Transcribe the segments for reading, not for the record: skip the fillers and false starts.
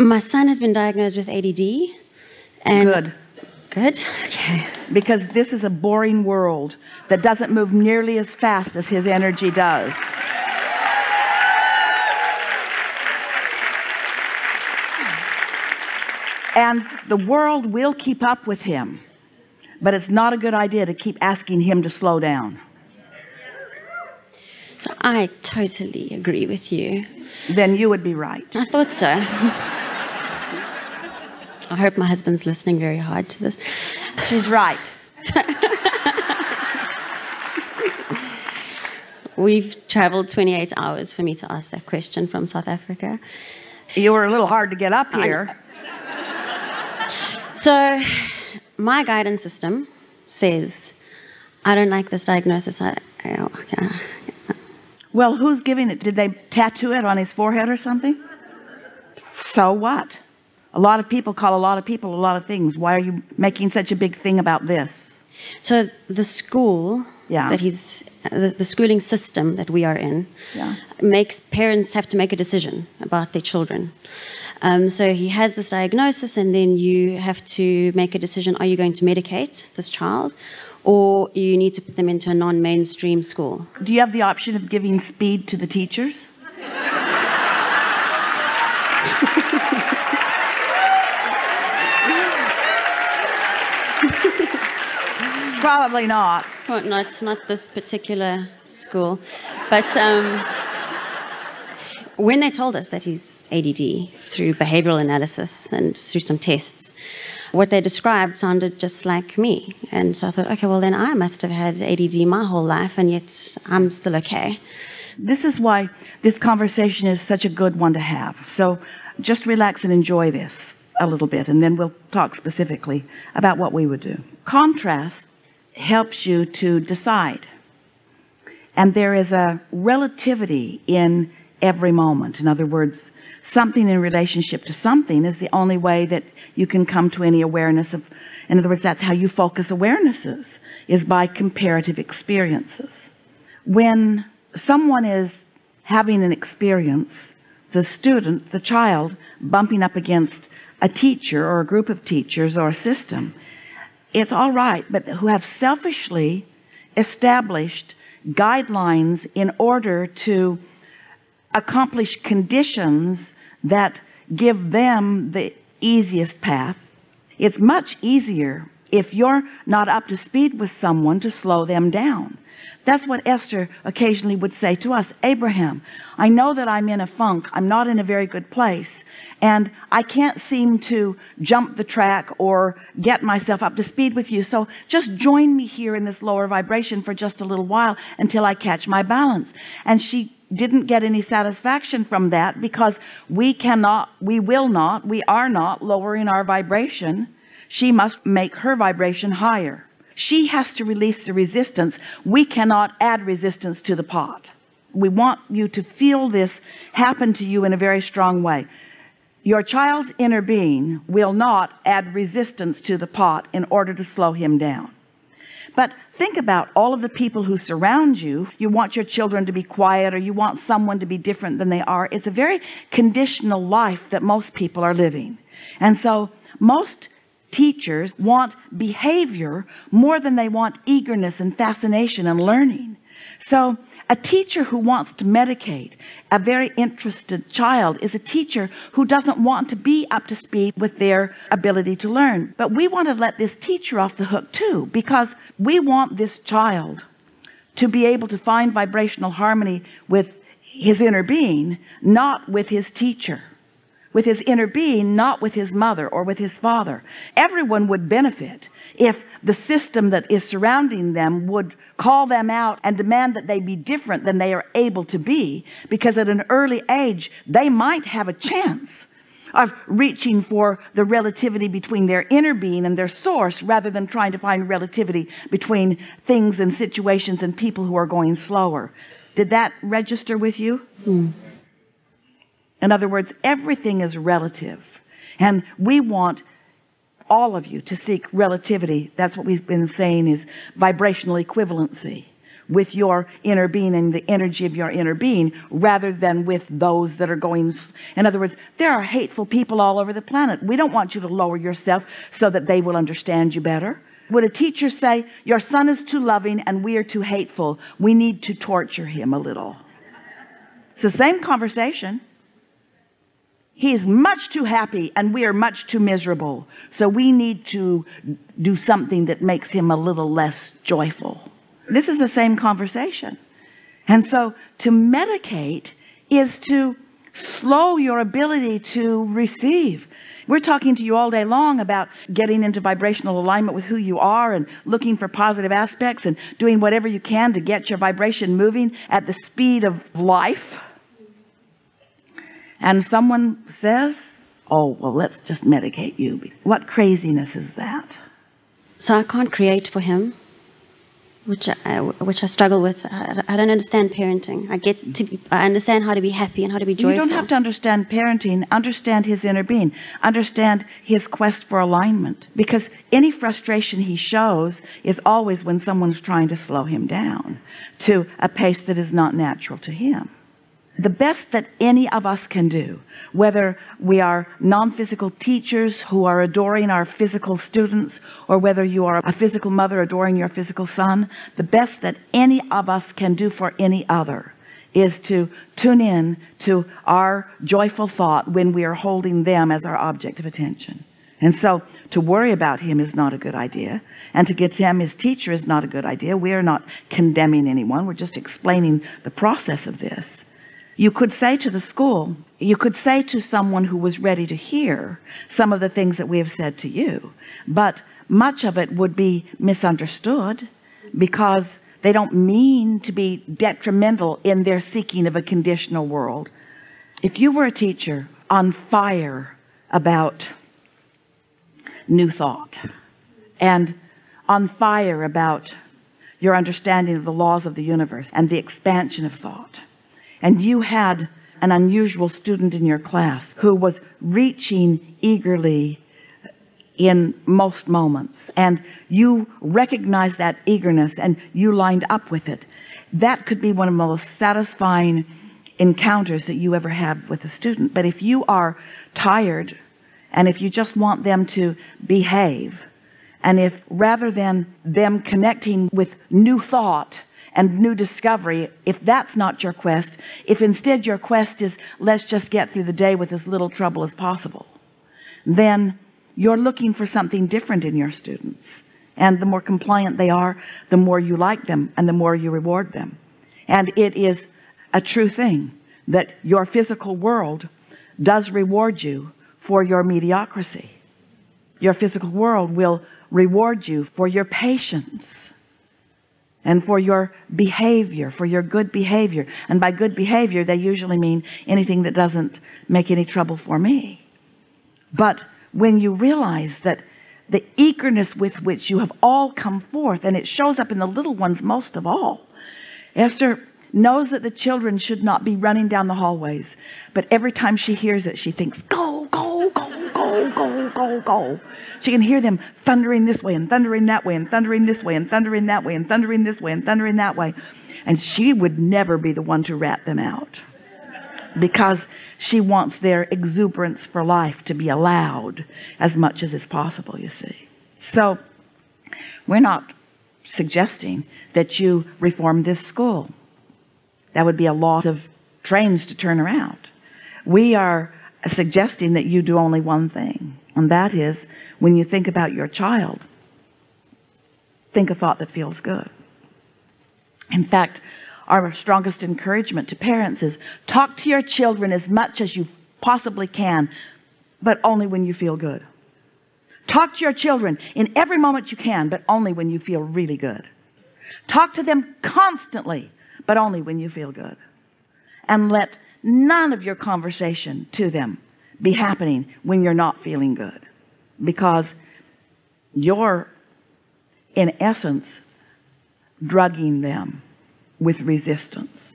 My son has been diagnosed with ADD. And Good. Good? Okay. Because this is a boring world that doesn't move nearly as fast as his energy does. And the world will keep up with him, but it's not a good idea to keep asking him to slow down. So I totally agree with you. Then you would be right. I thought so. I hope my husband's listening very hard to this. She's right. We've traveled 28 hours for me to ask that question from South Africa. You were a little hard to get up here. So my guidance system says, I don't like this diagnosis. Well, who's giving it? Did they tattoo it on his forehead or something? So what? A lot of people call a lot of people a lot of things. Why are you making such a big thing about this? So the school that he's, the schooling system that we are in makes parents have to make a decision about their children. So he has this diagnosis, and then you have to make a decision. Are you going to medicate this child, or you need to put them into a non-mainstream school? Do you have the option of giving speed to the teachers? Probably not. Well, no, it's not this particular school. But when they told us that he's ADD through behavioral analysis and through some tests, what they described sounded just like me. And so I thought, okay, well, then I must have had ADD my whole life, and yet I'm still okay. This is why this conversation is such a good one to have. So just relax and enjoy this a little bit, and then we'll talk specifically about what we would do. Contrast helps you to decide. And there is a relativity in every moment. In other words, something in relationship to something is the only way that you can come to any awareness of. In other words, that's how you focus awarenesses, is by comparative experiences. When someone is having an experience, the student, the child, bumping up against a teacher or a group of teachers or a system, it's all right, but who have selfishly established guidelines in order to accomplish conditions that give them the easiest path. It's much easier if you're not up to speed with someone to slow them down. That's what Esther occasionally would say to us. Abraham, I know that I'm in a funk. I'm not in a very good place, and I can't seem to jump the track or get myself up to speed with you. So just join me here in this lower vibration for just a little while until I catch my balance. And she didn't get any satisfaction from that, because we are not lowering our vibration. She must make her vibration higher. She has to release the resistance. We cannot add resistance to the pot. We want you to feel this happen to you in a very strong way. Your child's inner being will not add resistance to the pot in order to slow him down. But think about all of the people who surround you. You want your children to be quiet, or you want someone to be different than they are. It's a very conditional life that most people are living. And so most teachers want behavior more than they want eagerness and fascination and learning. So a teacher who wants to medicate a very interested child is a teacher who doesn't want to be up to speed with their ability to learn. But we want to let this teacher off the hook too, because we want this child to be able to find vibrational harmony with his inner being, not with his teacher. With his inner being, not with his mother or with his father. Everyone would benefit if the system that is surrounding them would call them out and demand that they be different than they are able to be, because at an early age they might have a chance of reaching for the relativity between their inner being and their source, rather than trying to find relativity between things and situations and people who are going slower. Did that register with you? In other words, everything is relative, and we want all of you to seek relativity. That's what we've been saying is vibrational equivalency. with your inner being and the energy of your inner being, rather than with those that are going. In other words, there are hateful people all over the planet. We don't want you to lower yourself so that they will understand you better. Would a teacher say, your son is too loving and we are too hateful, we need to torture him a little? It's the same conversation. He's much too happy and we are much too miserable, so we need to do something that makes him a little less joyful. This is the same conversation. And so to medicate is to slow your ability to receive. We're talking to you all day long about getting into vibrational alignment with who you are and looking for positive aspects and doing whatever you can to get your vibration moving at the speed of life. And someone says, oh, well, let's just medicate you. What craziness is that? So I can't create for him, which I struggle with. I don't understand parenting. I understand how to be happy and how to be joyful. You don't have to understand parenting. Understand his inner being. Understand his quest for alignment. Because any frustration he shows is always when someone's trying to slow him down to a pace that is not natural to him. The best that any of us can do, whether we are non-physical teachers who are adoring our physical students, or whether you are a physical mother adoring your physical son, the best that any of us can do for any other is to tune in to our joyful thought when we are holding them as our object of attention. And so to worry about him is not a good idea, and to get him his teacher is not a good idea. We are not condemning anyone. We're just explaining the process of this. You could say to the school, you could say to someone who was ready to hear some of the things that we have said to you, but much of it would be misunderstood because they don't mean to be detrimental in their seeking of a conditional world. If you were a teacher on fire about new thought and on fire about your understanding of the laws of the universe and the expansion of thought, and you had an unusual student in your class who was reaching eagerly in most moments, and you recognized that eagerness and you lined up with it, that could be one of the most satisfying encounters that you ever have with a student. But if you are tired and if you just want them to behave, and if rather than them connecting with new thought and new discovery, if that's not your quest, if instead your quest is let's just get through the day with as little trouble as possible, then you're looking for something different in your students. And the more compliant they are, the more you like them and the more you reward them. And it is a true thing that your physical world does reward you for your mediocrity. Your physical world will reward you for your patience and for your behavior, for your good behavior. And by good behavior, they usually mean anything that doesn't make any trouble for me. But when you realize that the eagerness with which you have all come forth, and it shows up in the little ones most of all. Esther knows that the children should not be running down the hallways, but every time she hears it, she thinks, go, go, go, go, go, go, go. She can hear them thundering this way and thundering that way and thundering this way and thundering that way and thundering this way and thundering that way. And she would never be the one to rat them out, because she wants their exuberance for life to be allowed as much as is possible, you see. So we're not suggesting that you reform this school. That would be a lot of trains to turn around. We are suggesting that you do only one thing, and that is, when you think about your child, think a thought that feels good. In fact, our strongest encouragement to parents is talk to your children as much as you possibly can, but only when you feel good. Talk to your children in every moment you can, but only when you feel really good. Talk to them constantly, but only when you feel good. And let none of your conversation to them be happening when you're not feeling good, because you're, in essence, drugging them with resistance,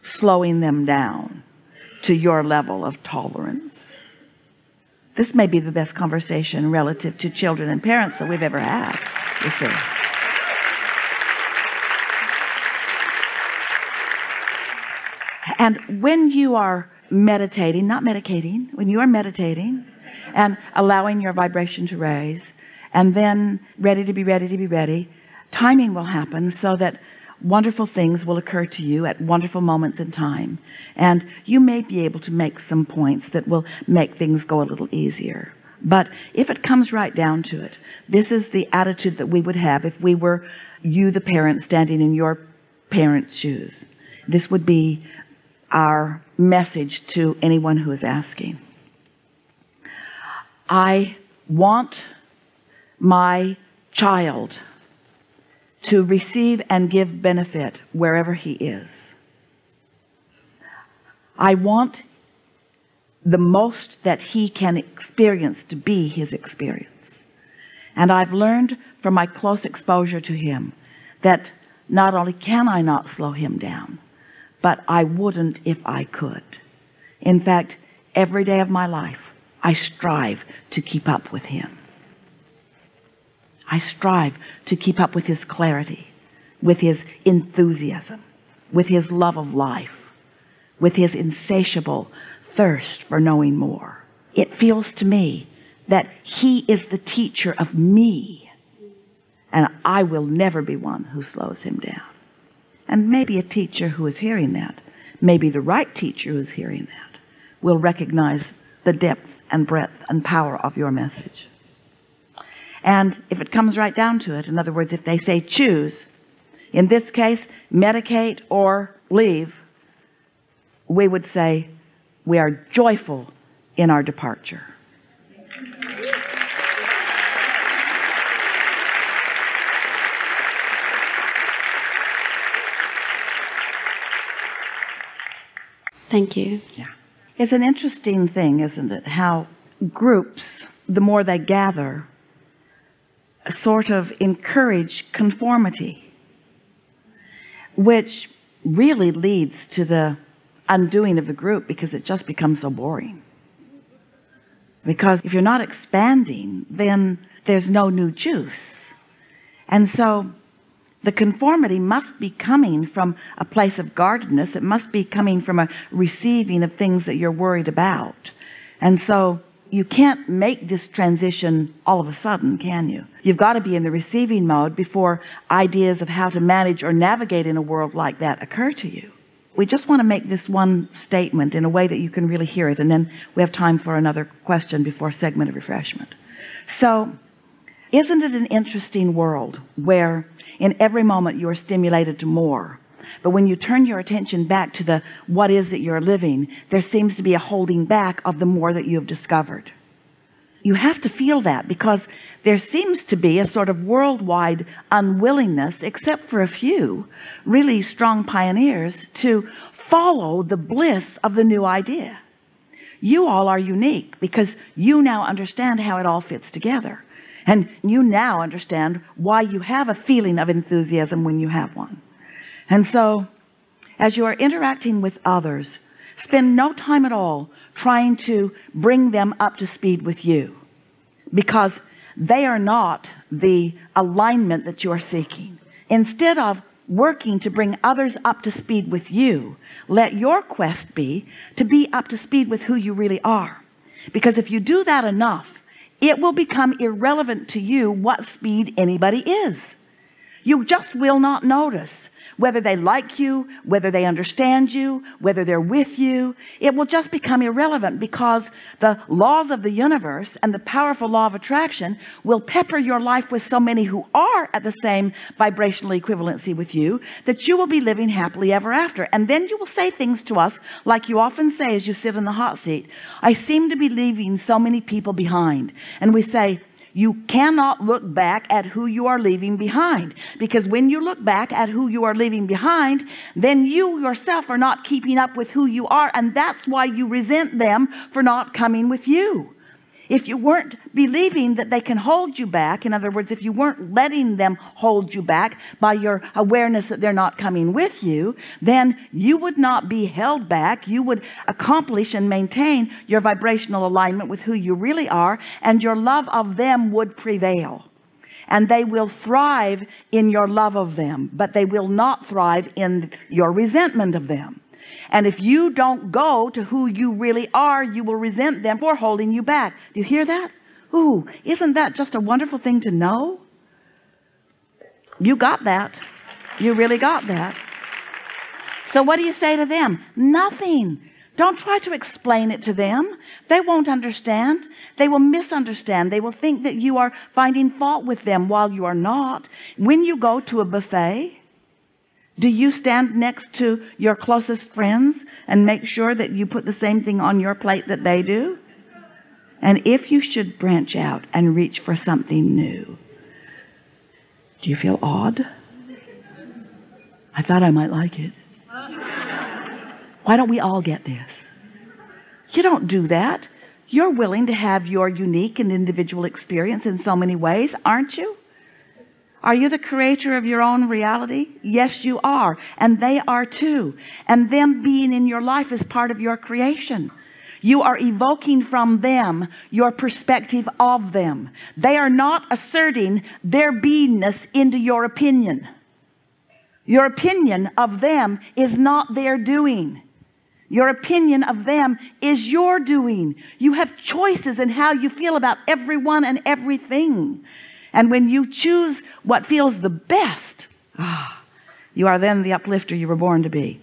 slowing them down to your level of tolerance. This may be the best conversation relative to children and parents that we've ever had, you see. And when you are meditating, not medicating, when you are meditating and allowing your vibration to raise, and then ready to be ready, timing will happen so that wonderful things will occur to you at wonderful moments in time. And you may be able to make some points that will make things go a little easier. But if it comes right down to it, this is the attitude that we would have if we were you, the parent, standing in your parent's shoes. This would be our message to anyone who is asking. I want my child to receive and give benefit wherever he is. I want the most that he can experience to be his experience. And I've learned from my close exposure to him that not only can I not slow him down, but I wouldn't if I could. In fact, every day of my life, I strive to keep up with him. I strive to keep up with his clarity, with his enthusiasm, with his love of life, with his insatiable thirst for knowing more. It feels to me that he is the teacher of me, and I will never be one who slows him down. And maybe a teacher who is hearing that, maybe the right teacher who is hearing that, will recognize the depth and breadth and power of your message. And if it comes right down to it, in other words, if they say choose, in this case, medicate or leave, we would say we are joyful in our departure. Thank you. Yeah. It's an interesting thing, isn't it? How groups, the more they gather, sort of encourage conformity, which really leads to the undoing of the group, because it just becomes so boring. Because if you're not expanding, then there's no new juice. And so the conformity must be coming from a place of guardedness. It must be coming from a receiving of things that you're worried about. And so you can't make this transition all of a sudden, can you? You've got to be in the receiving mode before ideas of how to manage or navigate in a world like that occur to you. We just want to make this one statement in a way that you can really hear it, and then we have time for another question before segment of refreshment. So, isn't it an interesting world where in every moment you are stimulated to more, but when you turn your attention back to the what is it you're living, there seems to be a holding back of the more that you have discovered? You have to feel that, because there seems to be a sort of worldwide unwillingness, except for a few really strong pioneers, to follow the bliss of the new idea. You all are unique because you now understand how it all fits together. And you now understand why you have a feeling of enthusiasm when you have one. And so, as you are interacting with others, spend no time at all trying to bring them up to speed with you, because they are not the alignment that you are seeking. Instead of working to bring others up to speed with you, let your quest be to be up to speed with who you really are. Because if you do that enough, it will become irrelevant to you what speed anybody is. You just will not notice whether they like you, whether they understand you, whether they're with you. It will just become irrelevant, because the laws of the universe and the powerful law of attraction will pepper your life with so many who are at the same vibrational equivalency with you that you will be living happily ever after. And then you will say things to us like you often say as you sit in the hot seat: I seem to be leaving so many people behind. And we say, you cannot look back at who you are leaving behind, because when you look back at who you are leaving behind, then you yourself are not keeping up with who you are, and that's why you resent them for not coming with you. If you weren't believing that they can hold you back, in other words, if you weren't letting them hold you back by your awareness that they're not coming with you, then you would not be held back. You would accomplish and maintain your vibrational alignment with who you really are, and your love of them would prevail. And they will thrive in your love of them, but they will not thrive in your resentment of them. And if you don't go to who you really are, you will resent them for holding you back. Do you hear that? Ooh, isn't that just a wonderful thing to know? You got that. You really got that. So what do you say to them? Nothing. Don't try to explain it to them. They won't understand. They will misunderstand. They will think that you are finding fault with them while you are not. When you go to a buffet, do you stand next to your closest friends and make sure that you put the same thing on your plate that they do? And if you should branch out and reach for something new, do you feel odd? I thought I might like it. Why don't we all get this? You don't do that. You're willing to have your unique and individual experience in so many ways, aren't you? Are you the creator of your own reality? Yes, you are. And they are too. And them being in your life is part of your creation. You are evoking from them your perspective of them. They are not asserting their beingness into your opinion. Your opinion of them is not their doing. Your opinion of them is your doing. You have choices in how you feel about everyone and everything. And when you choose what feels the best, you are then the uplifter you were born to be.